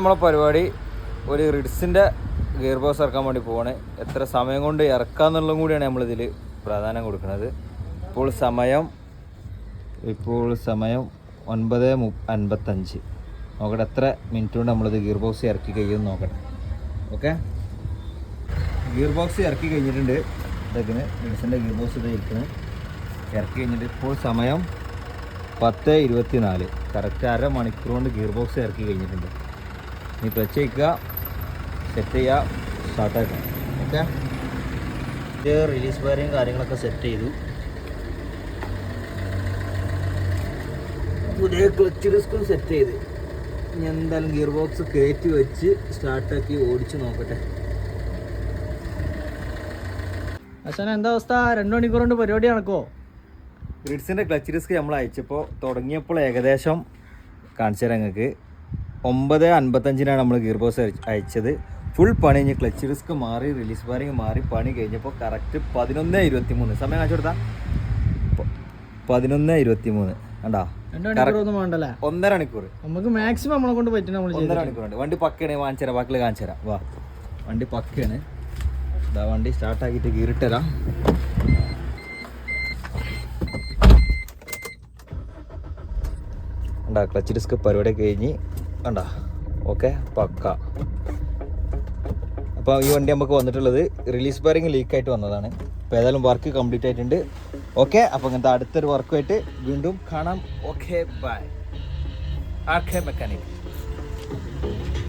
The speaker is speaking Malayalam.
നമ്മളെ പരിപാടി ഒരു റിഡ്സിൻ്റെ ഗിയർ ബോക്സ് ഇറക്കാൻ വേണ്ടി പോവാണ്. എത്ര സമയം കൊണ്ട് ഇറക്കാന്നുള്ളതും കൂടിയാണ് നമ്മളിതിൽ പ്രാധാന്യം കൊടുക്കുന്നത്. ഇപ്പോൾ സമയം 9:55. നോക്കട്ടെ എത്ര മിനിറ്റ് കൊണ്ട് നമ്മളിത് ഗിയർ ബോക്സ് ഇറക്കി കഴിയുമെന്ന് നോക്കട്ടെ. ഓക്കെ, ഗിയർ ബോക്സ് ഇറക്കി കഴിഞ്ഞിട്ടുണ്ട്. ഇതൊക്കെ റിഡ്സിൻ്റെ ഗിയർ ബോക്സ് ഇത് ഇരിക്കുന്നത് ഇറക്കി കഴിഞ്ഞിട്ട് ഇപ്പോൾ സമയം 10:24. കറക്റ്റ് 1/2 മണിക്കൂർ കൊണ്ട് ഗിയർ ബോക്സ് ഇറക്കി കഴിഞ്ഞിട്ടുണ്ട്. ഇനി ക്ലച്ച് വയ്ക്കുക, സെറ്റ് ചെയ്യുക, സ്റ്റാർട്ടാക്കാം. ഓക്കെ, ഇത് റിലീസ് വയറിങ് കാര്യങ്ങളൊക്കെ സെറ്റ് ചെയ്തു. പുതിയ ക്ലച്ച് ഡിസ്കും സെറ്റ് ചെയ്ത് ഇനി എന്തായാലും ഗിയർ ബോക്സ് കയറ്റി വെച്ച് സ്റ്റാർട്ടാക്കി ഓടിച്ച് നോക്കട്ടെ. അച്ഛനെ എന്താ അവസ്ഥ? 2 മണിക്കൂർ കൊണ്ട് പരിപാടി നടക്കുമോ? ഗ്രിഡ്സിൻ്റെ ക്ലച്ച് ഡിസ്ക് നമ്മൾ അയച്ചപ്പോൾ തുടങ്ങിയപ്പോൾ ഏകദേശം കാണിച്ചു തരാം നിങ്ങൾക്ക്. 9:55 നമ്മൾ ഗിയർ ബോക്സ് അയച്ചത്. ഫുൾ പണി കഴിഞ്ഞ് ക്ലച്ച് ഡിസ്ക് മാറി റിലീസ് വയറിങ് മാറി പണി കഴിഞ്ഞപ്പോൾ കറക്റ്റ് 11:23. സമയം കാണിച്ചു കൊടുത്താൽ 11:23 കണ്ടാ. 2 മണിക്കൂറൊന്നും വേണ്ടല്ലേ? 1.5 മണിക്കൂർ നമുക്ക് മാക്സിമം നമ്മളെ കൊണ്ട് പറ്റും. 1.5 മണിക്കൂറുണ്ട്. വണ്ടി പക്കയാണ്. കാണിച്ചു തരാം, ബാക്കിൽ കാണിച്ചു തരാം. വാ, വണ്ടി പക്കയാണ്. ഇതാ വണ്ടി സ്റ്റാർട്ടാക്കിയിട്ട് ഗീറിട്ടരാം. കണ്ടാ ക്ലച്ച് ഡിസ്ക് പരിപാടി കഴിഞ്ഞ് കണ്ടാ. ഓക്കെ, പക്ക. അപ്പോൾ ഈ വണ്ടി നമുക്ക് വന്നിട്ടുള്ളത് റിലീസ് വയറിങ് ലീക്കായിട്ട് വന്നതാണ്. അപ്പോൾ ഏതായാലും വർക്ക് കംപ്ലീറ്റ് ആയിട്ടുണ്ട്. ഓക്കെ, അപ്പോൾ ഇങ്ങനത്തെ അടുത്തൊരു വർക്കുമായിട്ട് വീണ്ടും കാണാം. Okay, bye. RK mechanic.